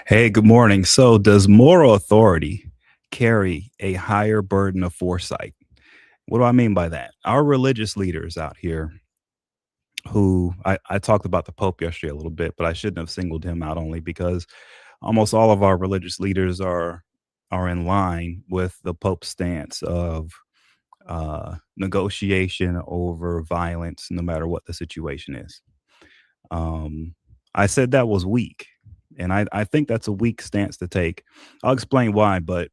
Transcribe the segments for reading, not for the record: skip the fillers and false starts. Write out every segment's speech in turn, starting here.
Hey, good morning. So, does moral authority carry a higher burden of foresight? What do I mean by that? Our religious leaders out here, who I talked about the Pope yesterday a little bit, but I shouldn't have singled him out only because almost all of our religious leaders are in line with the Pope's stance of negotiation over violence, no matter what the situation is. Um, I said that was weak, and I think that's a weak stance to take. I'll explain why, but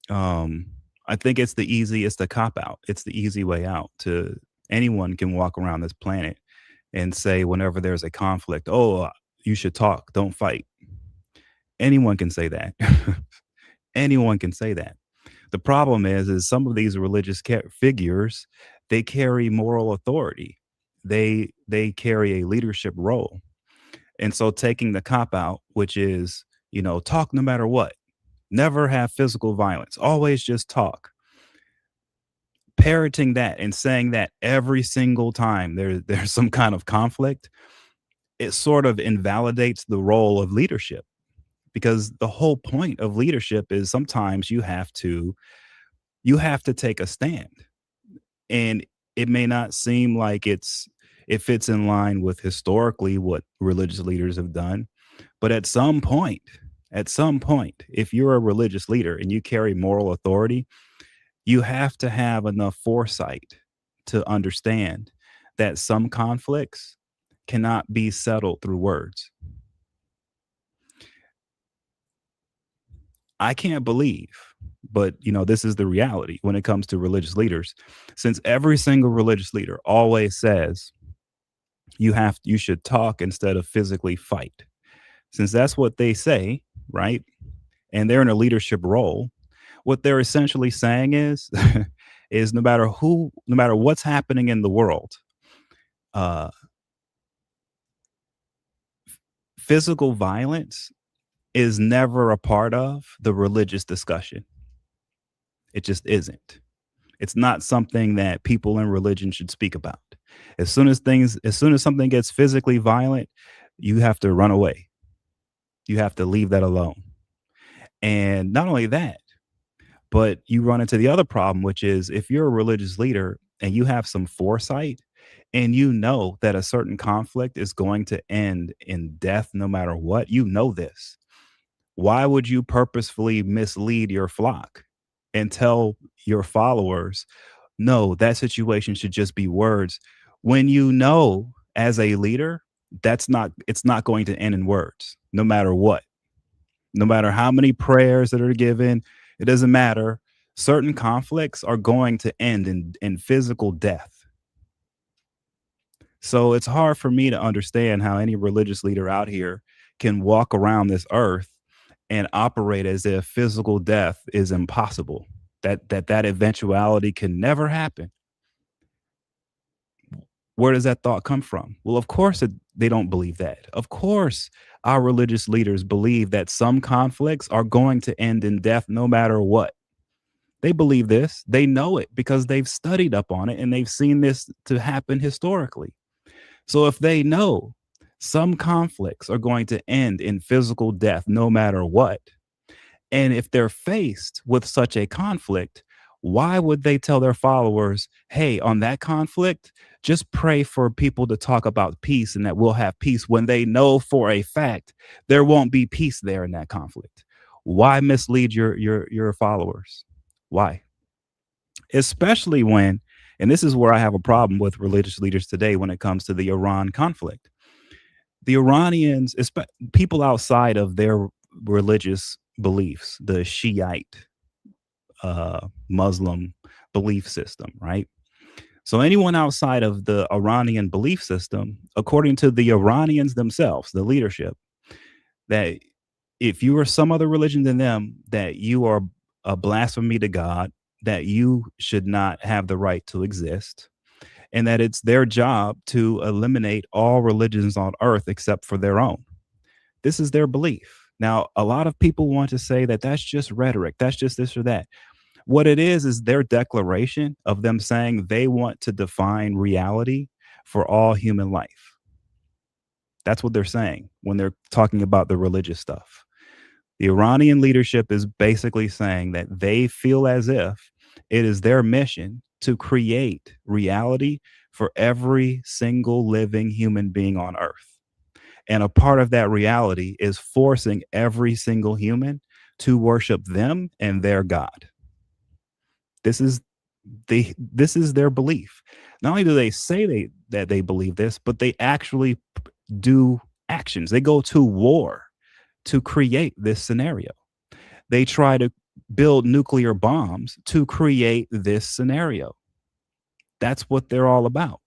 um, I think it's the cop out. It's the easy way out. To anyone can walk around this planet and say whenever there's a conflict, "Oh, you should talk, don't fight." Anyone can say that. Anyone can say that. The problem is some of these religious figures, they carry moral authority. They carry a leadership role. And so taking the cop out, which is, talk no matter what, never have physical violence, always just talk. Parroting that and saying that every single time there's some kind of conflict, it sort of invalidates the role of leadership, because the whole point of leadership is sometimes you have to take a stand. And it may not seem like it fits in line with historically what religious leaders have done, but at some point, if you're a religious leader and you carry moral authority, you have to have enough foresight to understand that some conflicts cannot be settled through words. I can't believe, but this is the reality when it comes to religious leaders. Since every single religious leader always says you should talk instead of physically fight. Since that's what they say, right? And they're in a leadership role, what they're essentially saying is is no matter what's happening in the world, uh physical violence is never a part of the religious discussion. It just isn't. It's not something that people in religion should speak about. As soon as something gets physically violent, you have to run away. You have to leave that alone. And not only that, but you run into the other problem, which is if you're a religious leader and you have some foresight, and you know that a certain conflict is going to end in death no matter what, you know this. Why would you purposefully mislead your flock and tell your followers, no, that situation should just be words, when you know as a leader it's not going to end in words no matter what, no matter how many prayers that are given, it doesn't matter. Certain conflicts are going to end in physical death. So it's hard for me to understand how any religious leader out here can walk around this earth and operate as if physical death is impossible, that eventuality can never happen. Where does that thought come from? Well, of course they don't believe that. Of course, our religious leaders believe that some conflicts are going to end in death no matter what. They believe this. They know it because they've studied up on it and they've seen this to happen historically. So if they know some conflicts are going to end in physical death no matter what, and if they're faced with such a conflict, why would they tell their followers, hey, on that conflict, just pray for people to talk about peace and that we'll have peace when they know for a fact there won't be peace there in that conflict? Why mislead your followers? Why? Especially when, and this is where I have a problem with religious leaders today when it comes to the Iran conflict. The Iranians, people outside of their religious beliefs, the Shiite Muslim belief system, right? So anyone outside of the Iranian belief system, according to the Iranians themselves, the leadership, that if you are some other religion than them, that you are a blasphemy to God, that you should not have the right to exist, and that it's their job to eliminate all religions on earth except for their own. This is their belief. Now, a lot of people want to say that that's just rhetoric, that's just this or that. What it is their declaration of them saying they want to define reality for all human life. That's what they're saying when they're talking about the religious stuff. The Iranian leadership is basically saying that they feel as if it is their mission to create reality for every single living human being on earth. And a part of that reality is forcing every single human to worship them and their God. This is this is their belief. Not only do they say that they believe this, but they actually do actions. They go to war to create this scenario. They try to build nuclear bombs to create this scenario. That's what they're all about.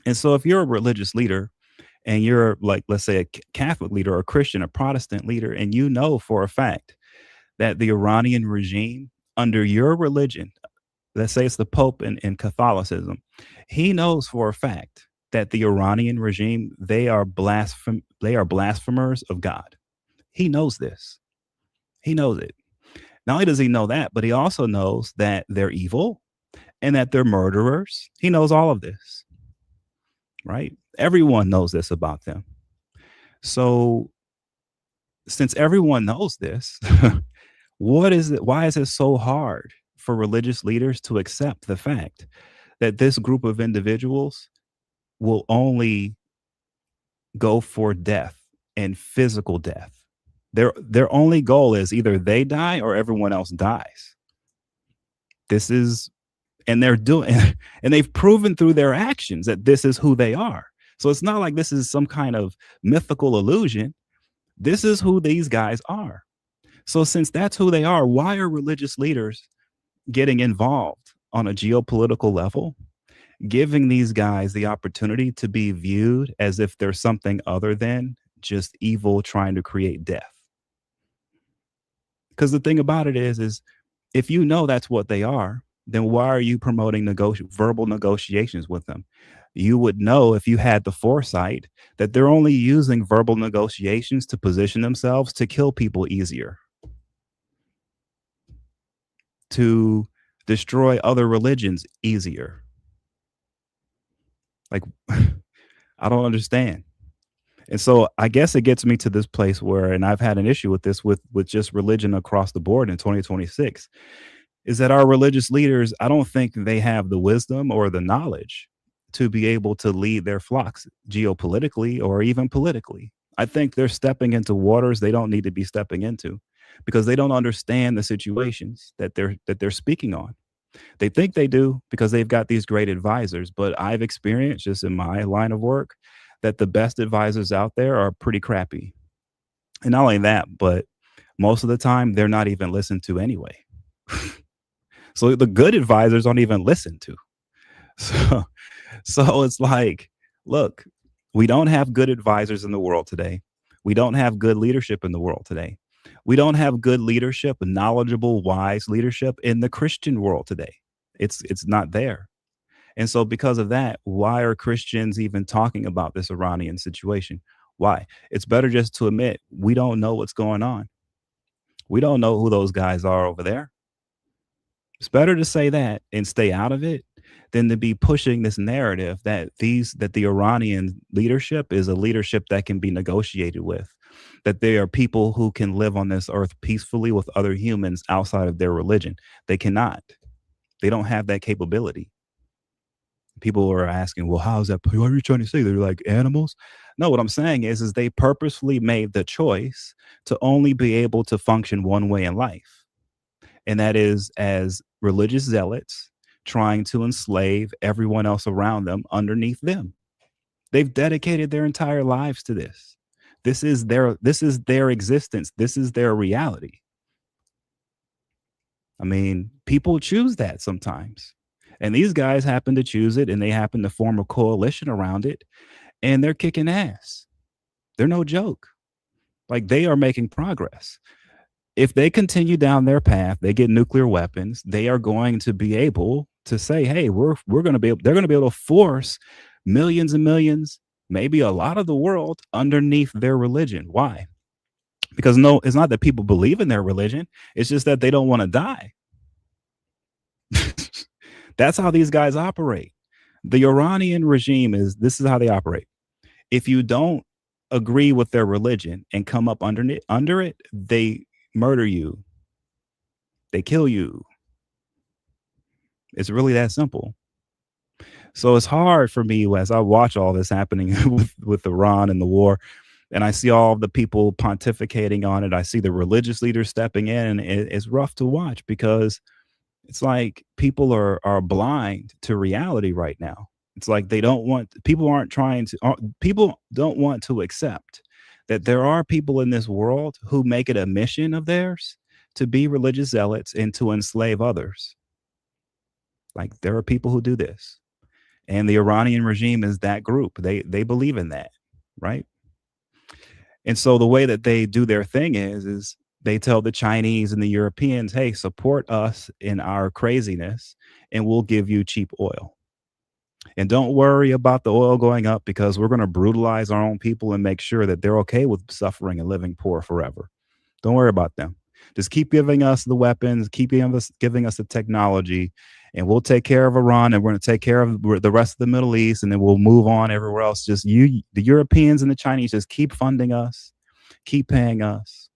And so if you're a religious leader and you're like, let's say, a Catholic leader or a Christian, a Protestant leader, and you know for a fact that the Iranian regime under your religion, let's say it's the Pope in Catholicism, he knows for a fact that the Iranian regime, they are blasphemers of God. He knows this. He knows it. Not only does he know that, but he also knows that they're evil and that they're murderers. He knows all of this, right? Everyone knows this about them. So since everyone knows this, what is it? Why is it so hard for religious leaders to accept the fact that this group of individuals will only go for death and physical death? Their only goal is either they die or everyone else dies. This is, and they're doing, and they've proven through their actions that this is who they are. So it's not like this is some kind of mythical illusion. This is who these guys are. So since that's who they are, why are religious leaders getting involved on a geopolitical level, giving these guys the opportunity to be viewed as if they're something other than just evil trying to create death? Because the thing about it is if you know that's what they are, then why are you promoting verbal negotiations with them? You would know if you had the foresight that they're only using verbal negotiations to position themselves to kill people easier, to destroy other religions easier. Like, I don't understand. And so I guess it gets me to this place where, and I've had an issue with this with just religion across the board in 2026, is that our religious leaders, I don't think they have the wisdom or the knowledge to be able to lead their flocks geopolitically or even politically. I think they're stepping into waters they don't need to be stepping into because they don't understand the situations that they're speaking on. They think they do because they've got these great advisors, but I've experienced just in my line of work that the best advisors out there are pretty crappy. And not only that, but most of the time they're not even listened to anyway. So the good advisors don't even listen to. So so it's like, look, we don't have good advisors in the world today. We don't have good leadership in the world today. We don't have good leadership, knowledgeable, wise leadership in the Christian world today. It's not there. And so because of that, why are Christians even talking about this Iranian situation? Why? It's better just to admit we don't know what's going on. We don't know who those guys are over there. It's better to say that and stay out of it than to be pushing this narrative that the Iranian leadership is a leadership that can be negotiated with, that they are people who can live on this earth peacefully with other humans outside of their religion. They cannot. They don't have that capability. People are asking, well, how's that? What are you trying to say? They're like animals? No, what I'm saying is they purposefully made the choice to only be able to function one way in life. And that is as religious zealots trying to enslave everyone else around them underneath them. They've dedicated their entire lives to this. This is their existence. This is their reality. I mean, people choose that sometimes. And these guys happen to choose it and they happen to form a coalition around it and they're kicking ass. They're no joke. Like they are making progress. If they continue down their path, they get nuclear weapons, they are going to be able to say, hey, we're going to be able, they're going to be able to force millions and millions, maybe a lot of the world underneath their religion. Why? Because no, it's not that people believe in their religion. It's just that they don't want to die. That's how these guys operate. The Iranian regime this is how they operate. If you don't agree with their religion and come up under it, they murder you. They kill you. It's really that simple. So it's hard for me as I watch all this happening with Iran and the war, and I see all the people pontificating on it. I see the religious leaders stepping in, and it's rough to watch because it's like people are blind to reality right now. It's like people don't want to accept that there are people in this world who make it a mission of theirs to be religious zealots and to enslave others. Like there are people who do this. And the Iranian regime is that group. They believe in that, right? And so the way that they do their thing is they tell the Chinese and the Europeans, hey, support us in our craziness and we'll give you cheap oil. And don't worry about the oil going up because we're going to brutalize our own people and make sure that they're okay with suffering and living poor forever. Don't worry about them. Just keep giving us the weapons, keep giving us the technology, and we'll take care of Iran and we're going to take care of the rest of the Middle East and then we'll move on everywhere else. Just the Europeans and the Chinese, just keep funding us, keep paying us.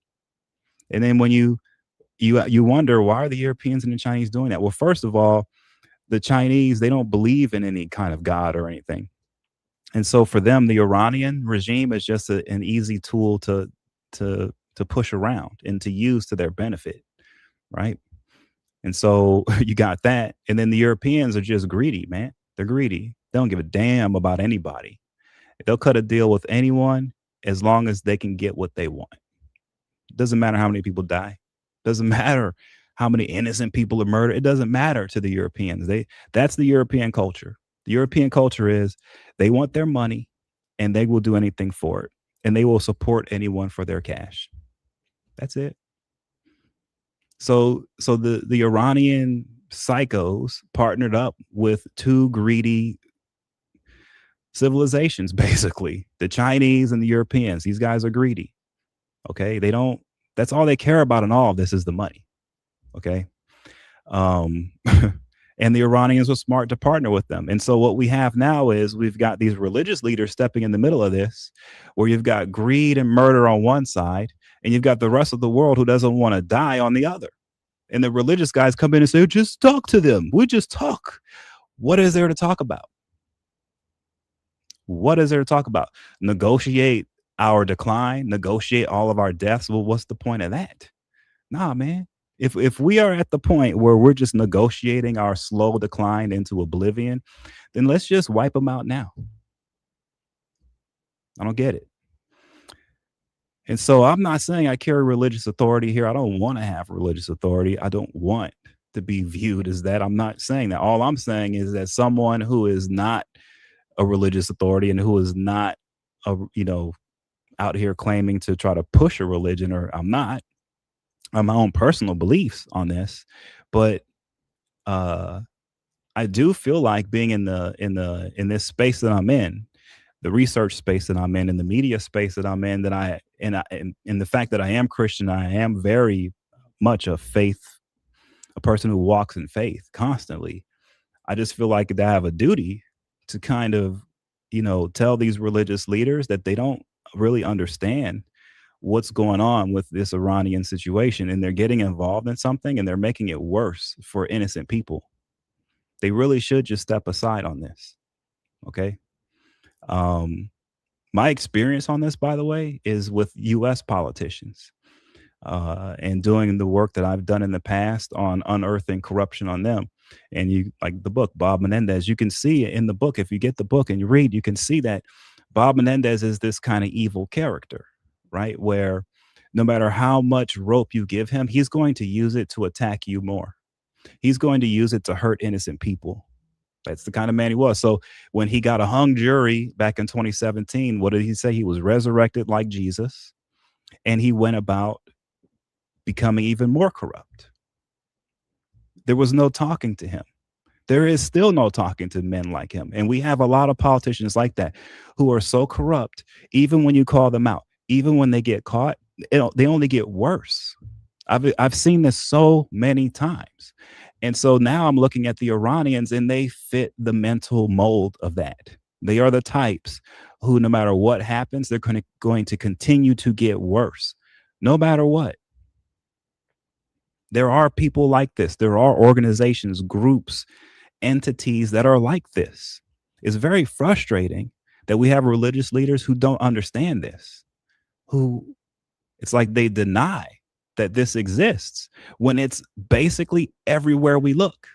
And then when you wonder, why are the Europeans and the Chinese doing that? Well, first of all, the Chinese, they don't believe in any kind of God or anything. And so for them, the Iranian regime is just an easy tool to push around and to use to their benefit, right? And so you got that. And then the Europeans are just greedy, man. They're greedy. They don't give a damn about anybody. They'll cut a deal with anyone as long as they can get what they want. It doesn't matter how many people die. It doesn't matter how many innocent people are murdered. It doesn't matter to the Europeans. That's the European culture. The European culture is they want their money and they will do anything for it. And they will support anyone for their cash. That's it. So the Iranian psychos partnered up with two greedy civilizations, basically, the Chinese and the Europeans. These guys are greedy. Okay. That's all they care about in all of this is the money. Okay. And the Iranians were smart to partner with them. And so what we have now is we've got these religious leaders stepping in the middle of this, where you've got greed and murder on one side, and you've got the rest of the world who doesn't want to die on the other. And the religious guys come in and say, just talk to them. We just talk. What is there to talk about? What is there to talk about? Negotiate our decline, negotiate all of our deaths. Well, what's the point of that? Nah, man. If we are at the point where we're just negotiating our slow decline into oblivion, then let's just wipe them out now. I don't get it. And so I'm not saying I carry religious authority here. I don't want to have religious authority. I don't want to be viewed as that. I'm not saying that. All I'm saying is that someone who is not a religious authority and who is not out here claiming to try to push a religion, or I'm not, on my own personal beliefs on this, but uh I do feel like being in this space that I'm in, the research space that I'm in the media space that I'm in, that and the fact that I am Christian, I am very much a person who walks in faith constantly. I just feel like I have a duty to kind of, tell these religious leaders that they don't really understand what's going on with this Iranian situation, and they're getting involved in something and they're making it worse for innocent people. They really should just step aside on this. Okay. Um, my experience on this, by the way, is with US politicians, and doing the work that I've done in the past on unearthing corruption on them. And you, like the book, Bob Menendez, you can see in the book, if you get the book and you read, you can see that Bob Menendez is this kind of evil character, right? Where no matter how much rope you give him, he's going to use it to attack you more. He's going to use it to hurt innocent people. That's the kind of man he was. So when he got a hung jury back in 2017, what did he say? He was resurrected like Jesus, and he went about becoming even more corrupt. There was no talking to him. There is still no talking to men like him. And we have a lot of politicians like that who are so corrupt, even when you call them out, even when they get caught, they only get worse. I've seen this so many times. And so now I'm looking at the Iranians, and they fit the mental mold of that. They are the types who, no matter what happens, they're going to continue to get worse, no matter what. There are people like this. There are organizations, groups, entities that are like this. It's very frustrating that we have religious leaders who don't understand this, who it's like they deny that this exists when it's basically everywhere we look.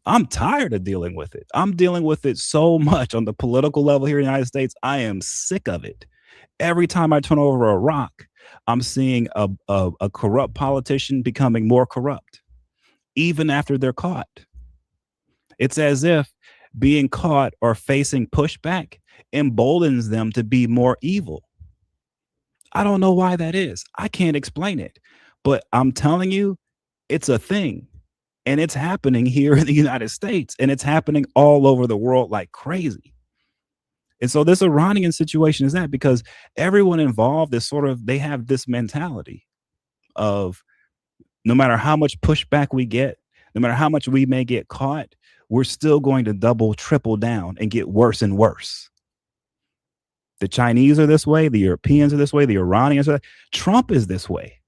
I'm tired of dealing with it. I'm dealing with it so much on the political level here in the United States. I am sick of it. Every time I turn over a rock, I'm seeing a corrupt politician becoming more corrupt, even after they're caught. It's as if being caught or facing pushback emboldens them to be more evil. I don't know why that is. I can't explain it. But I'm telling you, it's a thing. And it's happening here in the United States. And it's happening all over the world like crazy. And so this Iranian situation is that because everyone involved is they have this mentality of no matter how much pushback we get, no matter how much we may get caught, we're still going to double, triple down and get worse and worse. The Chinese are this way. The Europeans are this way. The Iranians are. Trump is this way.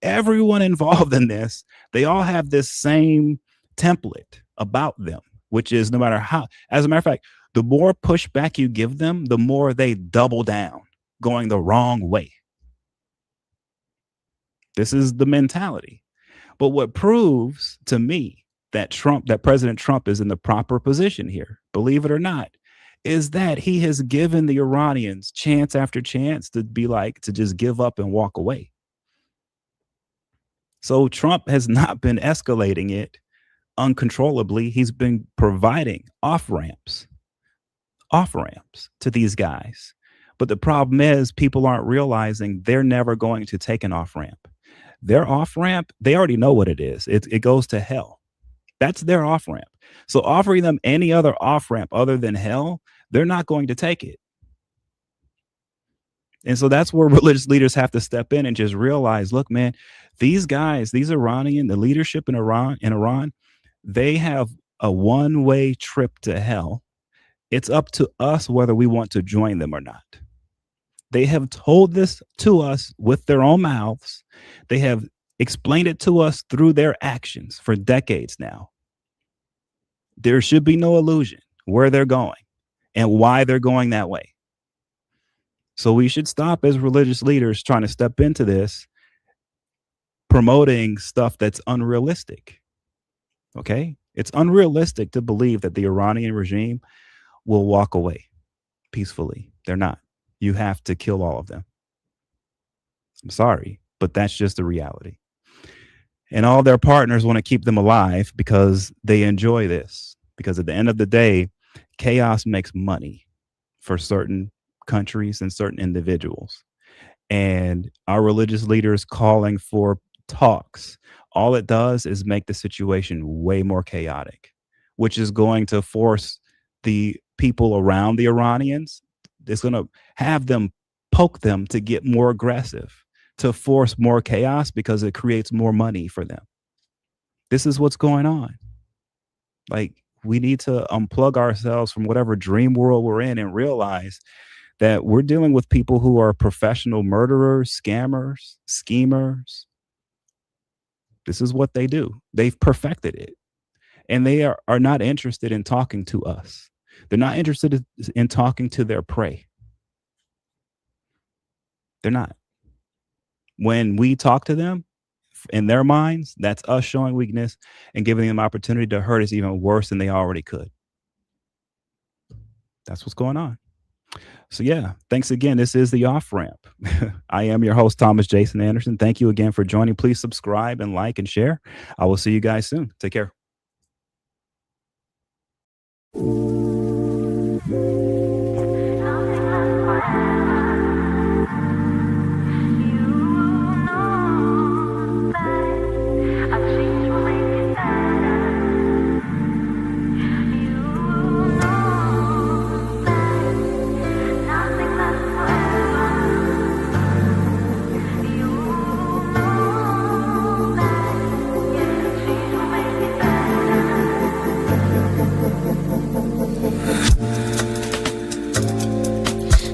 Everyone involved in this, they all have this same template about them, which is no matter how, as a matter of fact, the more pushback you give them, the more they double down, going the wrong way. This is the mentality. But what proves to me that President Trump is in the proper position here, believe it or not, is that he has given the Iranians chance after chance to just give up and walk away. So Trump has not been escalating it uncontrollably. He's been providing off ramps to these guys. But the problem is people aren't realizing they're never going to take an off ramp. Their off ramp, they already know what it is. It goes to hell. That's their off ramp. So offering them any other off ramp other than hell, they're not going to take it. And so that's where religious leaders have to step in and just realize, look, man, these guys, the leadership in Iran, they have a one-way trip to hell. It's up to us whether we want to join them or not. They have told this to us with their own mouths. They have explained it to us through their actions for decades now. There should be no illusion where they're going. and why they're going that way. So we should stop as religious leaders trying to step into this, promoting stuff that's unrealistic. Okay? It's unrealistic to believe that the Iranian regime will walk away peacefully. They're not. You have to kill all of them. I'm sorry, but that's just the reality. And all their partners want to keep them alive because they enjoy this. Because at the end of the day, chaos makes money for certain countries and certain individuals. And our religious leaders calling for talks, all it does is make the situation way more chaotic, which is going to force the people around the Iranians, it's going to have them poke them to get more aggressive, to force more chaos because it creates more money for them. This is what's going on. Like, we need to unplug ourselves from whatever dream world we're in and realize that we're dealing with people who are professional murderers, scammers, schemers. This is what they do. They've perfected it. And they are not interested in talking to us. They're not interested in talking to their prey. They're not. When we talk to them, in their minds, that's us showing weakness and giving them opportunity to hurt us even worse than they already could. That's what's going on. So yeah, thanks again. This is The Off Ramp. I am your host, Thomas Jason Anderson. Thank you again for joining. Please subscribe and like and share. I will see you guys soon. Take care.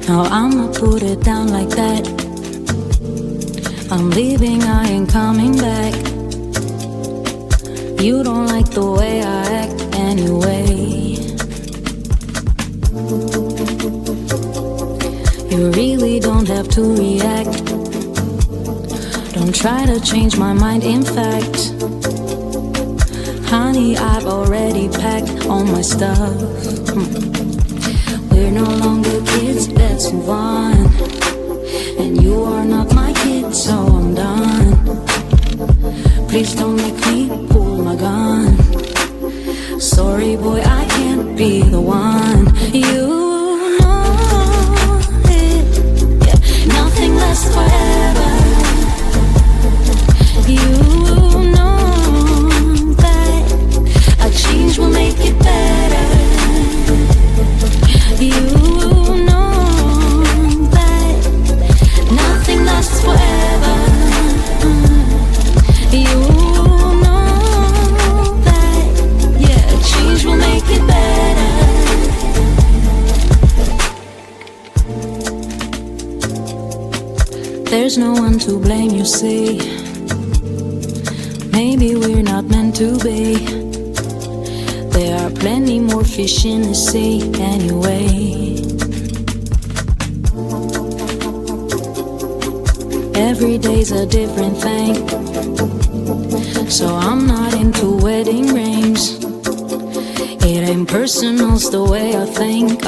Now I'ma put it down like that. I'm leaving, I ain't coming back. You don't like the way I act anyway. You really don't have to react. Don't try to change my mind, in fact. Honey, I've already packed all my stuff. We're no longer kids, let's move on. And you are not my kid, so I'm done. Please don't make me pull my gun. Sorry boy, I can't be the one. You know it, yeah, nothing lasts forever. You know that a change will make it better. You know that nothing lasts forever. You know that, yeah, change will make it better. There's no one to blame, you see. Maybe we're not meant to be. There are plenty more fish in the sea anyway. Every day's a different thing, so I'm not into wedding rings. It ain't personal, it's the way I think.